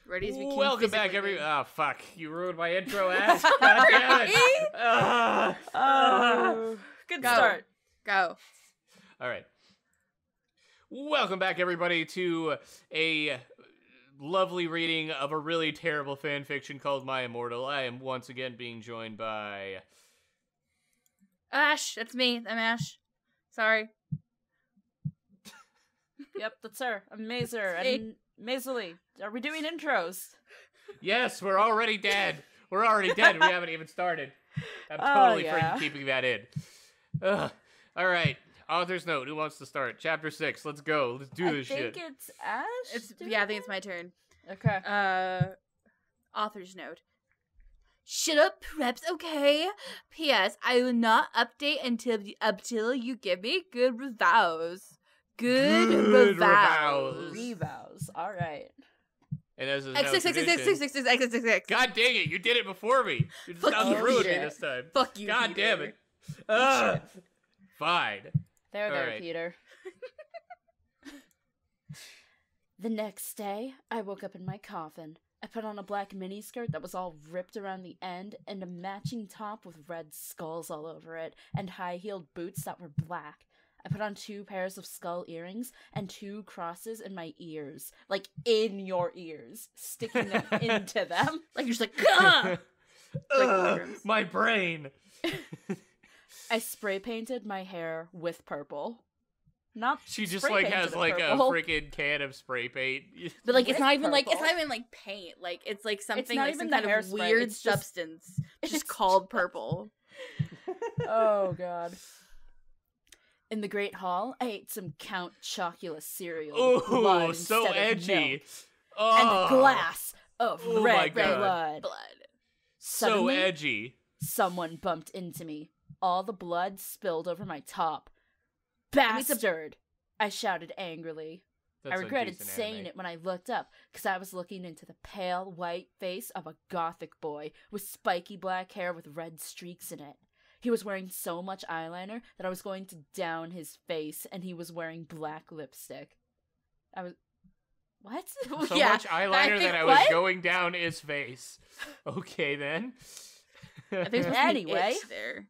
Ready as we can. Welcome back, Oh, fuck. You ruined my intro, Ash. God damn it. Good start. Go. All right. Welcome back, everybody, to a lovely reading of a really terrible fan fiction called My Immortal. I am once again being joined by... Ash, that's me. I'm Ash. Sorry. Yep, that's her. I'm Mazer and Mazerly. Are we doing intros? Yes, we're already dead. We're already dead. We haven't even started. I'm totally freaking keeping that in. All right. Author's note. Who wants to start? Chapter 6. Let's go. Let's do this shit. I think it's Ash? I think it's my turn. Okay. Author's note. Shut up, preps, okay? P.S. I will not update until you give me good reviews. Good reviews. Revows. All right. And as is X. God dang it, you did it before me. You just got to ruin me this time. Fuck you, God Peter. damn it. Fine. There, right. Peter. The next day, I woke up in my coffin. I put on a black miniskirt that was all ripped around the end and a matching top with red skulls all over it and high-heeled boots that were black. I put on 2 pairs of skull earrings and 2 crosses in my ears. Like, in your ears. Sticking them into them. Like, you're just like, gah! My brain. I spray painted my hair with purple. Not She just spray like has painted like purple. a freaking can of spray paint. But like, it's not even purple. like paint. Like, it's like something, not like even some the kind of hairspray, weird it's just- substance. It's just it's called purple. Oh, God. In the Great Hall, I ate some Count Chocula cereal. with blood Ooh, so instead of edgy. milk, Oh, and a glass of Oh my red God. blood. so Suddenly, edgy. someone bumped into me. All the blood spilled over my top. Bastard! I shouted angrily. That's I a regretted decent saying anime. it when I looked up, because I was looking into the pale white face of a gothic boy with spiky black hair with red streaks in it. He was wearing so much eyeliner that I was going to down his face, and he was wearing black lipstick. What? So Yeah, much eyeliner that I was going down his face. Okay, then. I think Anyway. there.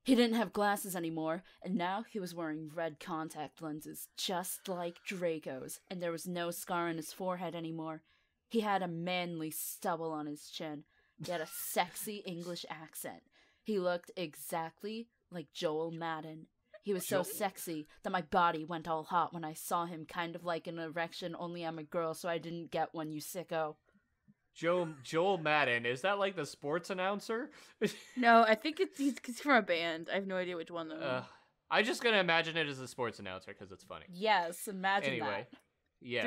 He didn't have glasses anymore, and now he was wearing red contact lenses, just like Draco's, and there was no scar on his forehead anymore. He had a manly stubble on his chin. He had a sexy English accent. He looked exactly like Joel Madden. He was so sexy that my body went all hot when I saw him, kind of like an erection, only I'm a girl, so I didn't get one, you sicko. Joel Madden, is that like the sports announcer? No, I think he's from a band. I have no idea which one though. I'm just gonna imagine it as a sports announcer because it's funny. Yes, imagine Anyway, that. yes.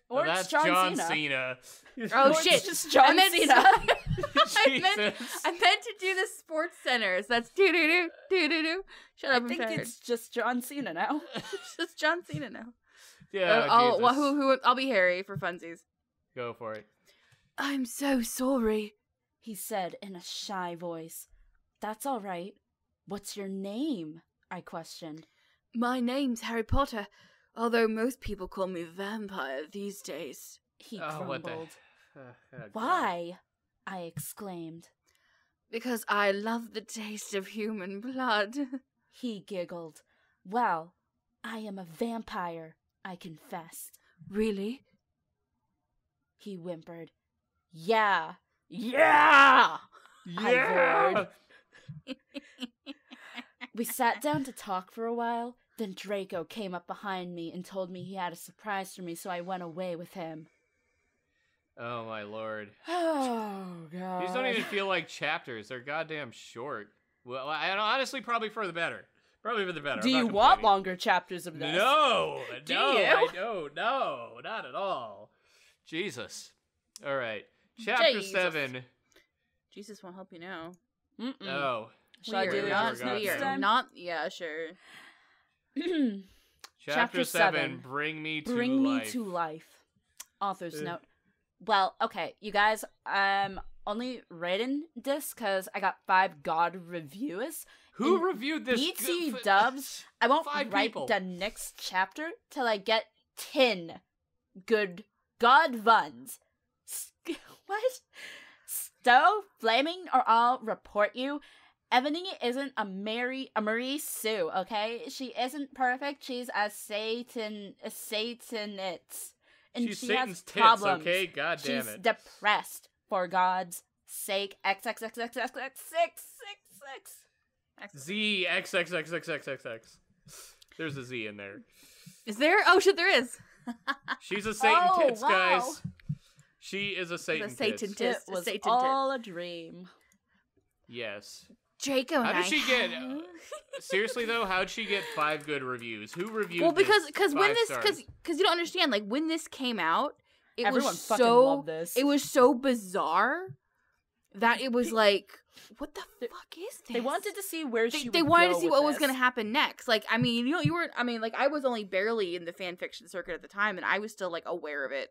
Or that's it's John Cena. Cena. Oh Or shit! it's just John Cena. I meant to do the Sports Center. So that's do do do do do do. Shut up! I think I'm tired. it's just John Cena now. It's just John Cena now. Yeah, I'll be Harry for funsies. Go for it. I'm so sorry. He said in a shy voice. That's all right. What's your name? I questioned. My name's Harry Potter, although most people call me Vampire these days. He What the? grumbled. God. Why? I exclaimed. Because I love the taste of human blood. He giggled. Well, I am a vampire, I confessed. Really? He whimpered. Yeah! Yeah! I roared. We sat down to talk for a while, then Draco came up behind me and told me he had a surprise for me, so I went away with him. Oh my lord. Oh, God. These don't even feel like chapters. They're goddamn short. Well, honestly, probably for the better. Probably for the better. Do I'm not you want complaining. longer chapters of this? No! Do no, you? I don't. No, not at all. Jesus. All right. Chapter Jesus. 7. Jesus won't help you now. Mm-mm. Oh. Shall I do not- yours next time? Not, yeah, sure. Chapter 7. 7. Bring me to Bring life. me to life. Author's note. Well, okay, you guys, I'm only reading this because I got 5 God reviewers. Who In reviewed this? BT dubs. I won't 5 write people. the next chapter till I get 10 good God Vuns. What? Stowe, Flaming, or I'll report you. Ebony isn't a Marie Sue, okay? She isn't perfect. She's a Satanist. And she's she Satan's has tits, problems. okay? God damn She's it. depressed, for God's sake. XXXXXXXXXX. Z XXXXXXX. There's a Z in there. Is there? Oh shit, there is. She's a Satan tits, wow. guys. She is a Satan tits. It was all a dream. Yes. Draco and How did I she get? Seriously though, how'd she get 5 good reviews? Who reviewed? Well, because when 5 this stars? because you don't understand, like when this came out, Everyone was fucking so loved this. it was so bizarre that it was like, what the fuck is this? They wanted to see where she. They wanted to go see with what was this. going to happen next. Like, I mean, you weren't. I mean, like, I was only barely in the fan fiction circuit at the time, and I was still like aware of it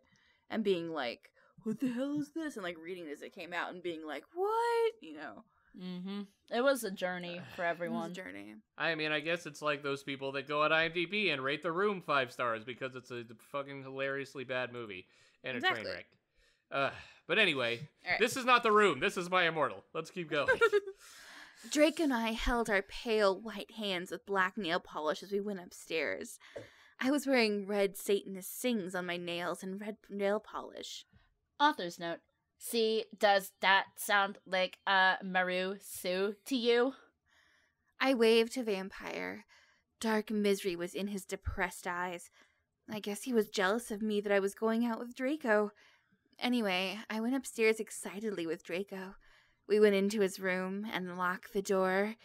and being like, what the hell is this? And like reading it as it came out and being like, what? You know. Mm-hmm. It was a journey for everyone. It was a journey. I mean, I guess it's like those people that go on IMDb and rate The Room 5 stars because it's a fucking hilariously bad movie and a train wreck. But anyway, right. This is not The Room. This is my Immortal. Let's keep going. Drake and I held our pale white hands with black nail polish as we went upstairs. I was wearing red Satanist sings on my nails and red nail polish. Author's note. See, does that sound like Maru Sue to you? I waved to Vampire. Dark misery was in his depressed eyes. I guess he was jealous of me that I was going out with Draco. Anyway, I went upstairs excitedly with Draco. We went into his room and locked the door.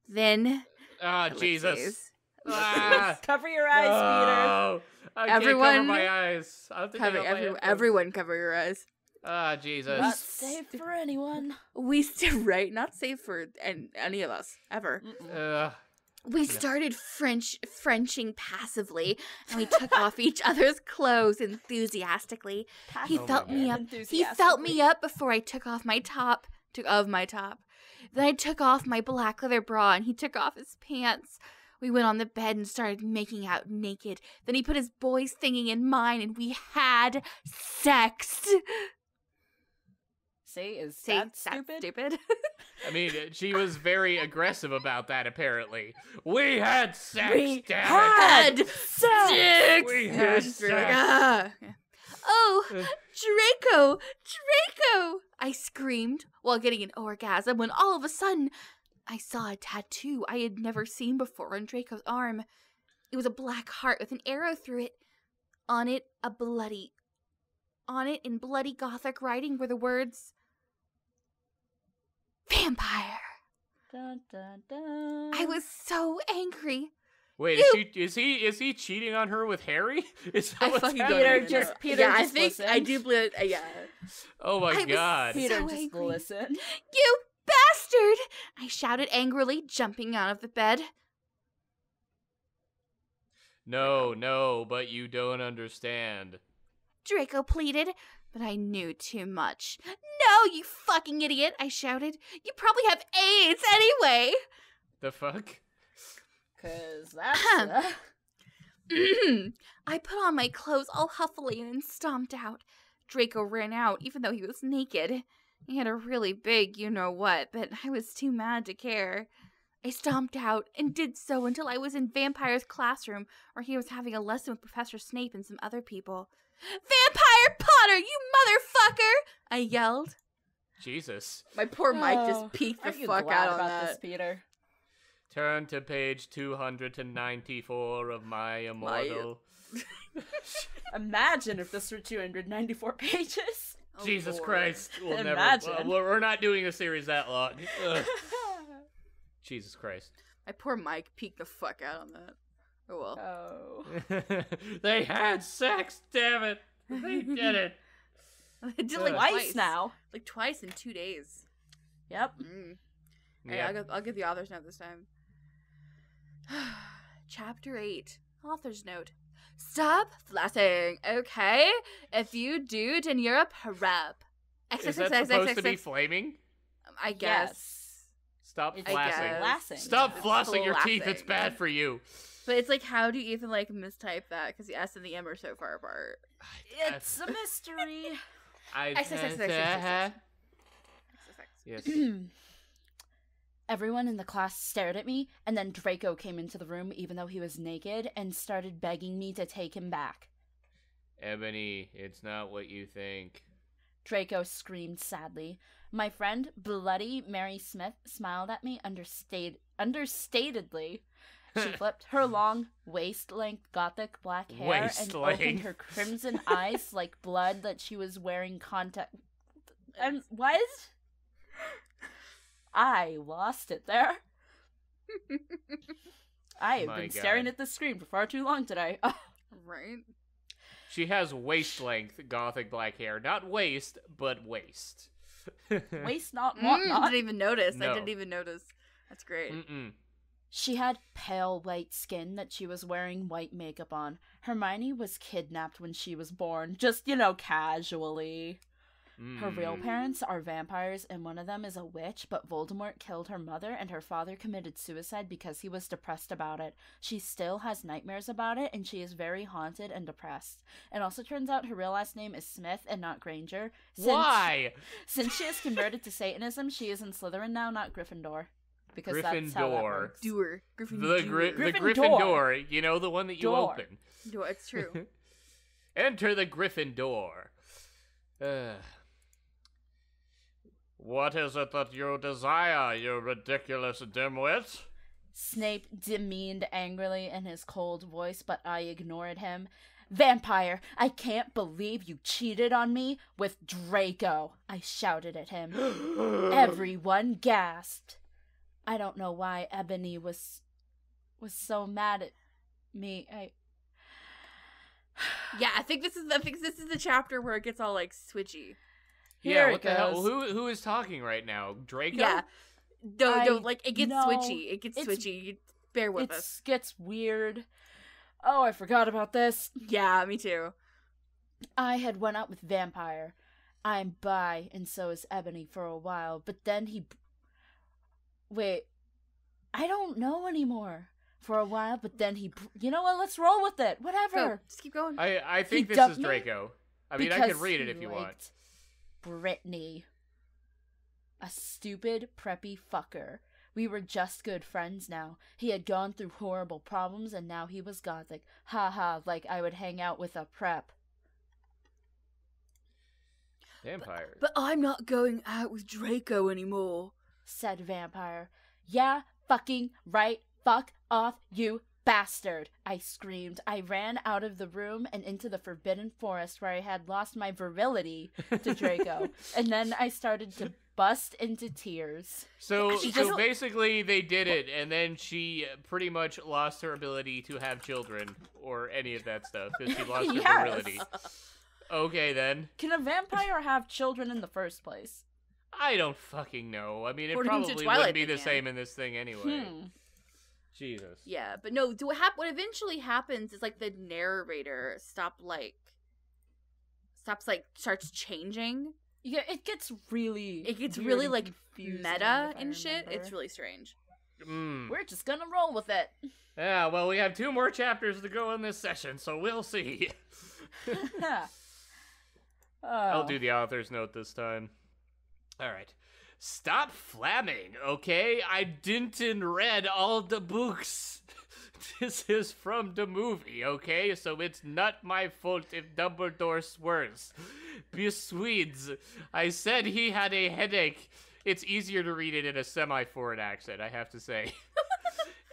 Then... Ah, Jesus. ellipses. Ah, Cover your eyes, no. I can't cover Everyone- my eyes. I don't think I got my headphones. Everyone cover your eyes. Ah, Jesus. Not safe for anyone. Right? Not safe for any of us, ever. We started Frenching passively, and we took off each other's clothes enthusiastically. He Oh felt my me God. up. He felt me up before I took off my top. Then I took off my black leather bra, and he took off his pants. We went on the bed and started making out naked. Then he put his boy's thingy in mine, and we had sex. Is that stupid? I mean, she was very aggressive about that, apparently. We had sex, damn it! Sex! We had sex. Oh, Draco! I screamed while getting an orgasm when all of a sudden I saw a tattoo I had never seen before on Draco's arm. It was a black heart with an arrow through it. On it, in bloody Gothic writing were the words, Vampire. Dun, dun, dun. I was so angry. Wait, is he cheating on her with Harry? Is that I what's fucking happening? don't Peter even know. Peter yeah, just listened. I do believe. Yeah. Oh my I was God. Peter, so just angry. listen. You bastard! I shouted angrily, jumping out of the bed. No, but you don't understand. Draco pleaded, but I knew too much. No, you fucking idiot! I shouted. You probably have AIDS anyway. The fuck? 'Cause that's... I put on my clothes all huffily and then stomped out. Draco ran out, even though he was naked. He had a really big you-know-what, but I was too mad to care. I stomped out and did so until I was in Vampire's classroom, where he was having a lesson with Professor Snape and some other people. Vampire Potter, you motherfucker! I yelled. Jesus. My poor Mike Oh, just peeked the aren't you fuck glad out on about that. this, Peter? Turn to page 294 of my Immortal. Imagine if this were 294 pages. Oh, Jesus Lord. Christ. We'll Imagine. never. We're not doing a series that long. Ugh. Jesus Christ. My poor Mike peeked the fuck out on that. Oh well. Oh. They had sex, damn it. They did it. I did like Twice now. Like twice in 2 days. Yep. Hey, Yeah. I'll give the author's note this time. Chapter 8. Author's note. Stop flossing, okay? If you do, then you're a prep. Is that supposed to be flaming? I guess. Yes. Stop It's flossing. guess. Flossing. Stop It's flossing your teeth. It's flossing. bad for you. But it's like, how do you even like mistype that? Because the S and the M are so far apart. It's a mystery. Yes. Everyone in the class stared at me, and then Draco came into the room even though he was naked and started begging me to take him back. Ebony, it's not what you think. Draco screamed sadly. My friend, Bloody Mary Smith, smiled at me understatedly. She flipped her long, waist-length gothic black hair and opened her crimson eyes like blood that she was wearing contact... And what? I lost it there. I have been staring at the screen for far too long today. Right? She has waist-length gothic black hair. Not waist, but waist. Waist not whatnot. I didn't even notice. No. I didn't even notice. That's great. Mm-mm. She had pale white skin that she was wearing white makeup on. Hermione was kidnapped when she was born. Just, casually. Her real parents are vampires, and one of them is a witch, but Voldemort killed her mother, and her father committed suicide because he was depressed about it. She still has nightmares about it, and she is very haunted and depressed. It also turns out her real last name is Smith and not Granger. Why? Since she is converted to Satanism, she is in Slytherin now, not Gryffindor. Because that's how that works. Doer. The Gryffindor. You know, the one that you open. No, it's true. Enter the Gryffindor. What is it that you desire, you ridiculous dimwit? Snape demeaned angrily in his cold voice, but I ignored him. Vampire, I can't believe you cheated on me with Draco, I shouted at him. Everyone gasped. I don't know why Ebony was so mad at me. Yeah, I think this is the chapter where it gets all like switchy. Yeah, what the hell? Who is talking right now? Draco? Yeah. No, like, it gets switchy. It gets switchy. Bear with us. It gets weird. Oh, I forgot about this. Yeah, me too. I had went out with Vampire. I'm bi, and so is Ebony for a while, but then he... Wait. I don't know anymore. For a while, but then he... You know what? Let's roll with it. Whatever. Go. Just keep going. I think this is Draco. I mean, I could read it if you want. Brittany. A stupid, preppy fucker. We were just good friends now. He had gone through horrible problems and now he was gothic. Ha ha, like I would hang out with a prep. Vampires. But I'm not going out with Draco anymore, said Vampire. Yeah, fucking right. Fuck off, you bastard, I screamed. I ran out of the room and into the forbidden forest where I had lost my virility to Draco. And then I started to bust into tears. So basically they did it, and then she pretty much lost her ability to have children or any of that stuff because she lost her virility. Okay, then. Can a vampire have children in the first place? I don't fucking know. I mean, it probably wouldn't be the same in this thing anyway. Jesus. Yeah, but no, what eventually happens is, like, the narrator starts changing. Yeah, it gets really like, meta and shit. It's really strange. We're just gonna roll with it. Yeah, well, we have 2 more chapters to go in this session, so we'll see. I'll do the author's note this time. All right. Stop flamming, okay? I didn't read all the books. This is from the movie, okay? So it's not my fault if Dumbledore swears. Beswedes, I said he had a headache. It's easier to read it in a semi-foreign accent, I have to say.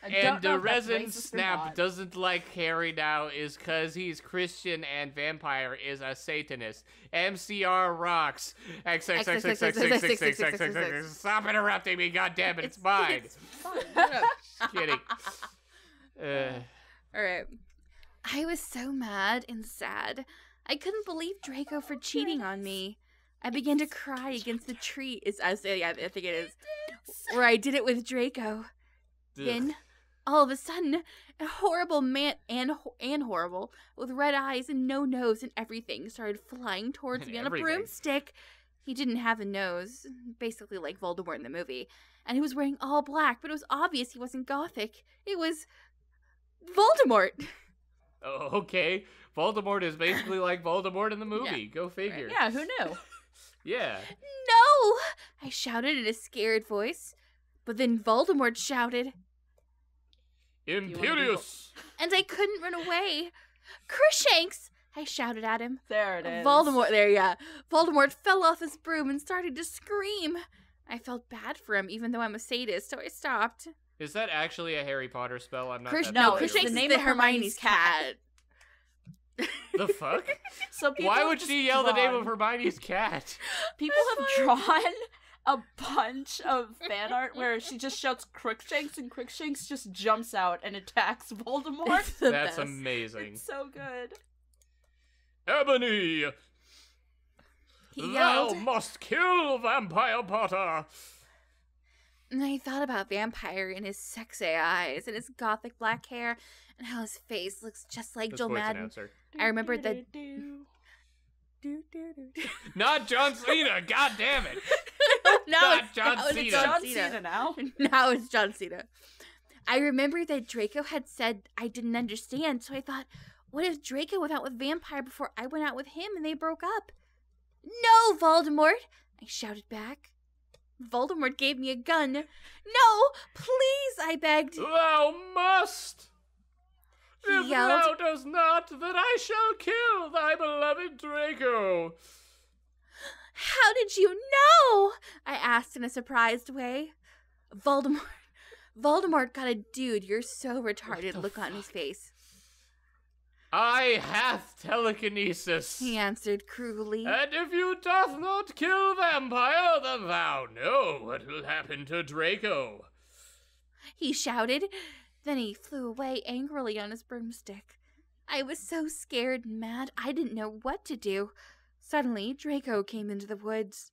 And the resin snap doesn't like Harry now is cause he's Christian and vampire is a Satanist. MCR rocks. XXXXXXXXXXX. Stop interrupting me, goddammit, it's mine. Just kidding. Alright. I was so mad and sad. I couldn't believe Draco for cheating on me. I began to cry against the tree. I think it is. Where I did it with Draco. Then, all of a sudden, a horrible man and horrible with red eyes and no nose and everything started flying towards me on a broomstick. He didn't have a nose, basically like Voldemort in the movie, and he was wearing all black, but it was obvious he wasn't gothic. It was Voldemort. Oh, okay. Voldemort is basically like Voldemort in the movie. Go figure. Yeah, who knew? Yeah. No! I shouted in a scared voice. But then Voldemort shouted. Imperious! And I couldn't run away. Crookshanks! I shouted at him. There it is. Voldemort fell off his broom and started to scream. I felt bad for him, even though I'm a sadist, so I stopped. Is that actually a Harry Potter spell? I'm not No, familiar Crookshanks with is name the of Hermione's Hermione's cat. The fuck? So people Why have would just she yell the name drawn- of Hermione's cat? People have drawn a bunch of fan art where she just shouts Crookshanks and Crookshanks just jumps out and attacks Voldemort. It's the That's best. amazing. It's so good. Ebony! He Thou yelled. must kill Vampire Potter! And I thought about Vampire and his sexy eyes and his gothic black hair and how his face looks just like This Joel voice Madden. announcer. I remembered that. Not John Cena, god damn it! Now Not John now it's Cena. John John Cena. Cena now. Now it's John Cena. I remember that Draco had said I didn't understand, so I thought, what if Draco went out with Vampire before I went out with him and they broke up? No, Voldemort! I shouted back. Voldemort gave me a gun. No, please, I begged. Thou must! He If yelled. thou dost not, then I shall kill thy beloved Draco! How did you know? I asked in a surprised way. Voldemort got a dude, you're so retarded look on his face. I hath telekinesis. He answered cruelly. And if you doth not kill Vampire, then thou know what will happen to Draco. He shouted. Then he flew away angrily on his broomstick. I was so scared and mad, I didn't know what to do. Suddenly, Draco came into the woods.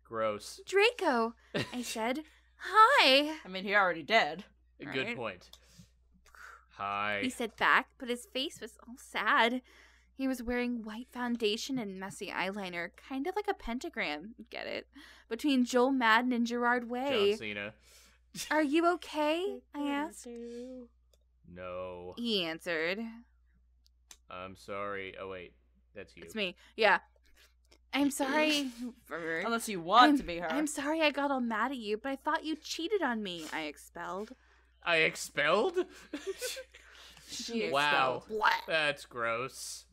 Gross. Draco, I said. Hi. I mean, he already did. Good Right. point. Hi. He said back, but his face was all sad. He was wearing white foundation and messy eyeliner, kind of like a pentagram, get it? Between Joel Madden and Gerard Way. John Cena. Are you okay? I asked. No. He answered. I'm sorry. Oh, wait. That's you. It's me. Yeah. I'm sorry. Unless you want to be her. I'm sorry I got all mad at you, but I thought you cheated on me, I expelled. I expelled? She Wow. expelled. That's gross.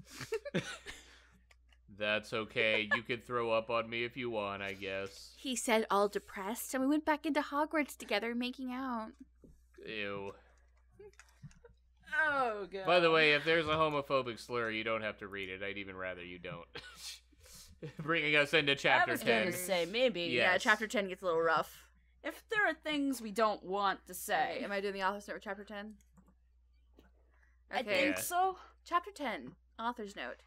That's okay. You could throw up on me if you want, I guess. He said, all depressed, and we went back into Hogwarts together making out. Ew. Oh, God. By the way, if there's a homophobic slur, you don't have to read it. I'd even rather you don't. Bringing us into chapter I was 10. gonna say, maybe. Yeah. Yeah, chapter 10 gets a little rough. If there are things we don't want to say. Am I doing the author's note for chapter 10? I think Yeah. so. Chapter 10, author's note.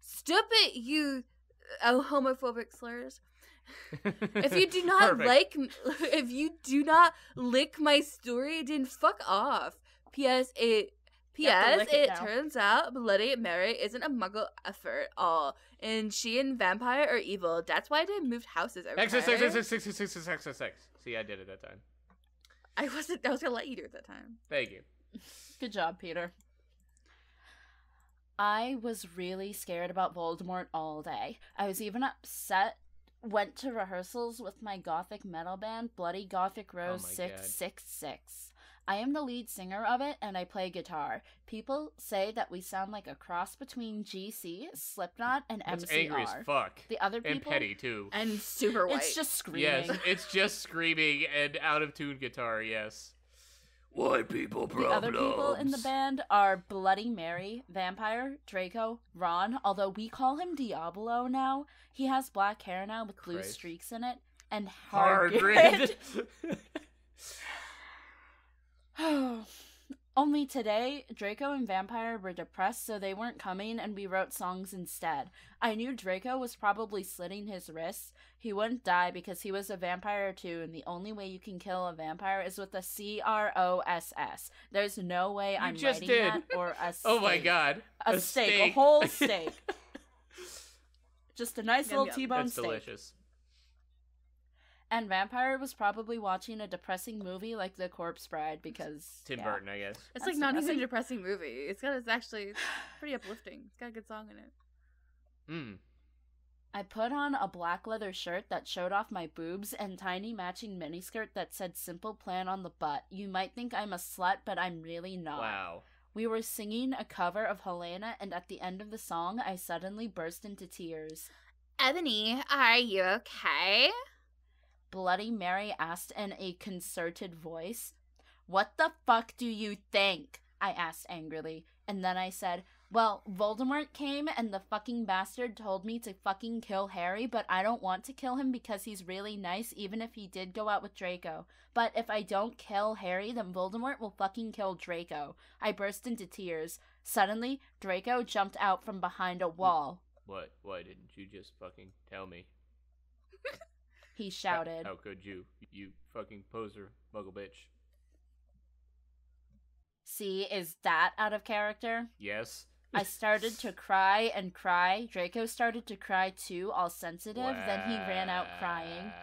Stop it, you homophobic slurs. If you do not Perfect. if you do not lick my story, then fuck off. P.S. You have to lick it It now. turns out Bloody Mary isn't a muggle after all, and she and Vampire are evil. That's why they moved houses over time. XXXXXXXXXX. See, I did it that time. I was gonna let you do it that time. Thank you. Good job, Peter. I was really scared about Voldemort all day. I was even upset. Went to rehearsals with my gothic metal band, Bloody Gothic Rose my God. 666. I am the lead singer of it, and I play guitar. People say that we sound like a cross between GC, Slipknot, and That's MCR. angry as fuck. The other And people, petty, too. And super white. it's just screaming. Yes, it's just screaming and out-of-tune guitar, yes. White people The problems. other people in the band are Bloody Mary, Vampire, Draco, Ron, although we call him Diablo now. He has black hair now with blue Christ. streaks in it. And Hagrid. Only today, Draco and Vampire were depressed, so they weren't coming, and we wrote songs instead. I knew Draco was probably slitting his wrists. He wouldn't die because he was a vampire too, and the only way you can kill a vampire is with a CROSS. There's no way I'm just writing did. that, or a steak. Oh my god. A steak, a whole steak. Just a nice Yum, little yum. T-bone That's steak. delicious. And Vampire was probably watching a depressing movie like The Corpse Bride because Tim Burton, I guess. It's like not even a depressing movie. It's actually pretty uplifting. It's got a good song in it. I put on a black leather shirt that showed off my boobs and tiny matching miniskirt that said Simple Plan on the butt. You might think I'm a slut, but I'm really not. Wow. We were singing a cover of Helena, and at the end of the song, I suddenly burst into tears. Ebony, are you okay? Bloody Mary asked in a concerted voice. What the fuck do you think? I asked angrily, and then I said, well, Voldemort came and the fucking bastard told me to fucking kill Harry, but I don't want to kill him because he's really nice, even if he did go out with Draco. But if I don't kill Harry, then Voldemort will fucking kill Draco. I burst into tears. Suddenly, Draco jumped out from behind a wall. What? Why didn't you just fucking tell me? He shouted. How could you? You fucking poser, muggle bitch. See, is that out of character? Yes. I started to cry and cry. Draco started to cry too, all sensitive. Wow. Then he ran out crying.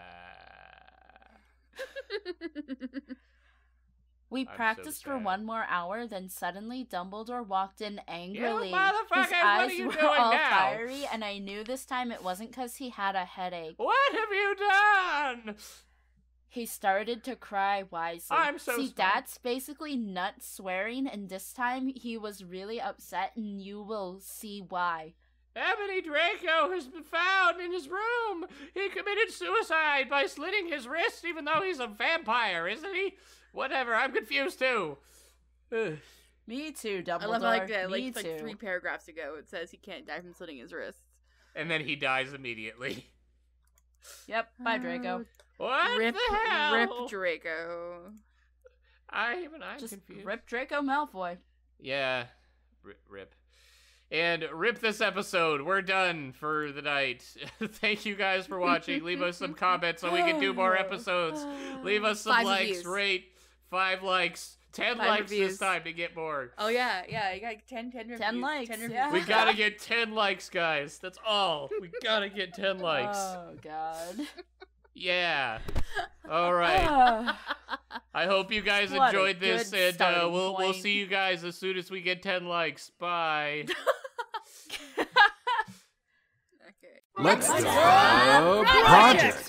We practiced for 1 more hour, then suddenly Dumbledore walked in angrily. You motherfuckers, His eyes what are you were doing all now? fiery, and I knew this time it wasn't because he had a headache. What have you done? He started to cry wisely. I'm so See, smart. that's basically nut swearing, and this time he was really upset, and you will see why. Ebony Draco has been found in his room. He committed suicide by slitting his wrist, even though he's a vampire, isn't he? Whatever, I'm confused too. Me too, Dumbledore. I love how like Me too. 3 paragraphs ago it says he can't die from slitting his wrists. And then he dies immediately. Yep, bye Draco. What Rip, the hell? Rip Draco. I'm Just confused. rip Draco Malfoy. Yeah, rip. And rip this episode. We're done for the night. Thank you guys for watching. Leave us some comments so we can do more episodes. Leave us some 5 likes, reviews. rate, 5 likes, 10 5 likes reviews. this time to get more. Oh yeah, you got 10 reviews. 10 likes, 10 reviews. yeah. We gotta get 10 likes, guys. That's all. We gotta get 10 likes. Oh, God. Yeah. All right. I hope you guys What a enjoyed this, good and starting we'll point. see you guys as soon as we get 10 likes. Bye. Okay. Let's go project.